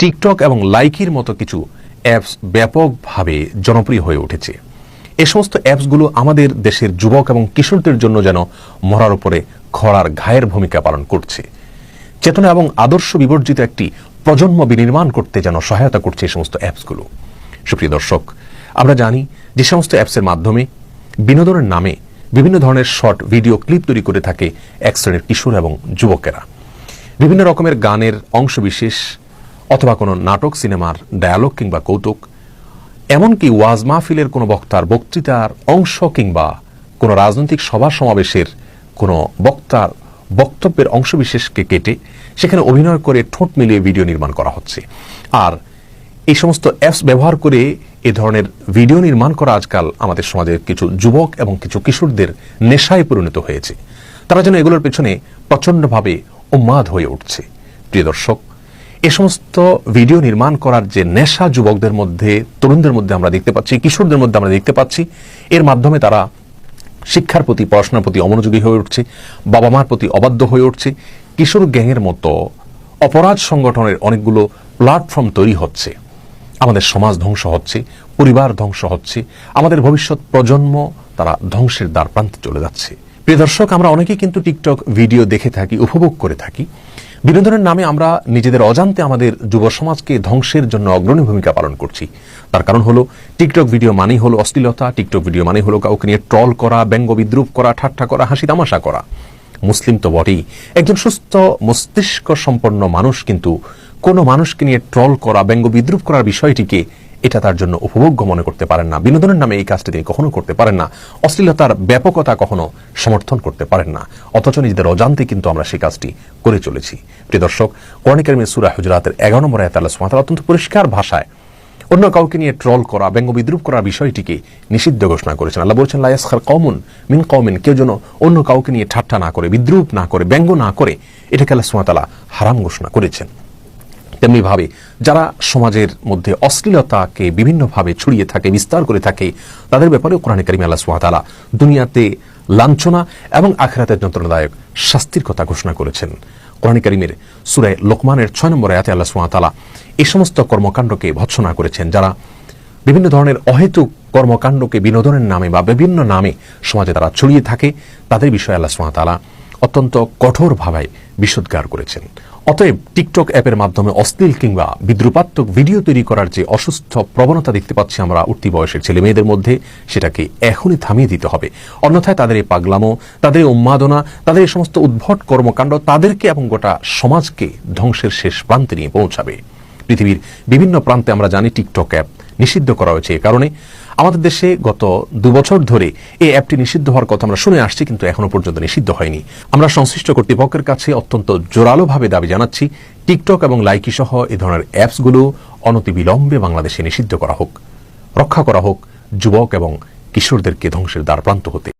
TikTok এবং লাইকির মতো কিছু অ্যাপস ব্যাপকভাবে জনপ্রিয় হয়ে উঠেছে। এ সমস্ত অ্যাপসগুলো আমাদের দেশের যুবক এবং কিশোরদের জন্য যেন মরার উপরে খড়ার ঘায়ের ভূমিকা পালন করছে। চেতনা এবং আদর্শ বিবর্জিত একটি প্রজন্ম বিনির্মাণ করতে যেন সহায়তা করছে এই সমস্ত অ্যাপসগুলো। সুপ্রিয় দর্শক, আমরা জানি যে সমস্ত অ্যাপসের মাধ্যমে বিনোদনের নামে বিভিন্ন ধরনের শর্ট ভিডিও ক্লিপ তৈরি করে থাকে এক শ্রেণীর কিশোর এবং যুবকেরা। বিভিন্ন রকমের গানের অংশবিশেষ অথবা কোনো নাটক, সিনেমার ডায়ালগ কিংবা কৌতুক, এমনকি ওয়াজ মাহফিলের কোনো বক্তার বক্তৃতার অংশ কিংবা কোনো রাজনৈতিক সভা সমাবেশের কোনো বক্তার বক্তব্যের অংশবিশেষকে কেটে সেখানে অভিনয় করে ঠোঁট মিলিয়ে ভিডিও নির্মাণ করা হচ্ছে। আর এই সমস্ত অ্যাপস ব্যবহার করে এ ধরনের ভিডিও নির্মাণ করা আজকাল আমাদের সমাজের কিছু যুবক এবং কিছু কিশোরদের নেশায় পরিণত হয়েছে। তারা যেন এগুলোর পেছনে প্রচণ্ডভাবে উন্মাদ হয়ে উঠছে। প্রিয় দর্শক, এ সমস্ত ভিডিও নির্মাণ করার যে নেশা যুবকদের মধ্যে, তরুণদের মধ্যে আমরা দেখতে পাচ্ছি, কিশোরদের মধ্যে আমরা দেখতে পাচ্ছি, এর মাধ্যমে তারা শিক্ষার প্রতি, পড়াশোনার প্রতি অমনোযোগী হয়ে উঠছে, বাবা মার প্রতি অবাধ্য হয়ে উঠছে। কিশোর গ্যাংয়ের মতো অপরাধ সংগঠনের অনেকগুলো প্ল্যাটফর্ম তৈরি হচ্ছে। আমাদের সমাজ ধ্বংস হচ্ছে, পরিবার ধ্বংস হচ্ছে, আমাদের ভবিষ্যৎ প্রজন্ম তারা ধ্বংসের দ্বার প্রান্তে চলে যাচ্ছে। প্রিয় দর্শক, আমরা অনেকেই কিন্তু টিকটক ভিডিও দেখে থাকি, উপভোগ করে থাকি। বিনোদনের নামে আমরা নিজেদের অজান্তে আমাদের যুব সমাজকে ধ্বংসের জন্য অগ্রণী ভূমিকা পালন করছি। তার কারণ হলো টিকটক ভিডিও মানেই হলো অশ্লীলতা, টিকটক ভিডিও মানেই হলো কাউকে নিয়ে ট্রল করা, ব্যঙ্গ বিদ্রুপ করা, ঠাট্টা করা, হাসি তামাশা করা। মুসলিম তো বটেই, একজন সুস্থ মস্তিষ্ক সম্পন্ন মানুষ কিন্তু কোনো মানুষকে নিয়ে ট্রল করা, ব্যঙ্গ বিদ্রুপ করার বিষয়টিকে এটা তার জন্য উপভোগ্য মনে করতে পারেন না। বিনোদনের নামে এই কাজটি তিনি কখনো করতে পারেন না। অশ্লীলতার ব্যাপকতা কখনো সমর্থন করতে পারেন না। অথচ নিজেদের অজান্তে কিন্তু আমরা সেই কাজটি করে চলেছি। প্রিয় দর্শক, কোরআন কারীমের সূরা হুজুরাতের 11 নম্বর আয়াতে আল্লাহ সুবহানাহু ওয়া তাআলা অত্যন্ত পরিষ্কার ভাষায় অন্য কাউকে নিয়ে ট্রল করা, ব্যঙ্গ বিদ্রুপ করার বিষয়টিকে নিষিদ্ধ ঘোষণা করেছেন। আল্লাহ বলছেন, লা ইয়াসখার কওমুন মিন কওমিন, কেউ যেন অন্য কাউকে নিয়ে ঠাট্টা না করে, বিদ্রুপ না করে, ব্যঙ্গ না করে, এটাকে আল্লাহ সুবহানাহু ওয়া তাআলা হারাম ঘোষণা করেছেন। তেমনিভাবে যারা সমাজের মধ্যে অশ্লীলতাকে বিভিন্নভাবে ছড়িয়ে থাকে, বিস্তার করে থাকে, তাদের ব্যাপারে কোরআন কারীমে আল্লাহ সুবহানাহু ওয়া তাআলা দুনিয়াতে লাঞ্ছনা এবং আখিরাতের যন্ত্রণাদায়ক শাস্তির কথা ঘোষণা করেছেন। কোরআন কারীমের সূরা লোকমানের 6 নম্বর আয়াতে আল্লাহ সুবহানাহু ওয়া তাআলা এই সমস্ত কর্মকাণ্ডকে ভৎসনা করেছেন। যারা বিভিন্ন ধরনের অহেতুক কর্মকাণ্ডকে বিনোদনের নামে বা বিভিন্ন নামে সমাজে তারা ছড়িয়ে থাকে, তাদের বিষয়ে আল্লাহ সুবহানাহু ওয়া তাআলা অত্যন্ত কঠোরভাবে বিশুদ্ধার করেছেন। অতএব টিকটক অ্যাপের মাধ্যমে অশ্লীল কিংবা বিদ্রুপাত্মক ভিডিও তৈরি করার যে অসুস্থ প্রবণতা দেখতে পাচ্ছি আমরা উঠতি বয়সের ছেলে মেয়েদের মধ্যে, সেটাকে এখনই থামিয়ে দিতে হবে। অন্যথায় তাদের এই পাগলামো, তাদের এই উন্মাদনা, তাদের এই সমস্ত উদ্ভট কর্মকাণ্ড তাদেরকে এবং গোটা সমাজকে ধ্বংসের শেষ প্রান্তে নিয়ে পৌঁছাবে। পৃথিবীর বিভিন্ন প্রান্তে আমরা জানি টিকটক অ্যাপ নিষিদ্ধ করা হয়েছে। এ কারণে আমাদের দেশে গত 2 বছর ধরে এই অ্যাপটি নিষিদ্ধ হওয়ার কথা আমরা শুনে আসছি, কিন্তু এখনো পর্যন্ত নিষিদ্ধ হয়নি। আমরা সংশ্লিষ্ট কর্তৃপক্ষের কাছে অত্যন্ত জোরালোভাবে দাবি জানাচ্ছি, টিকটক এবং লাইকি সহ এই ধরনের অ্যাপসগুলো অনতিবিলম্বে বাংলাদেশে নিষিদ্ধ করা হোক, রক্ষা করা হোক যুবক এবং কিশোরদেরকে ধ্বংসের দ্বার প্রান্ত হতে।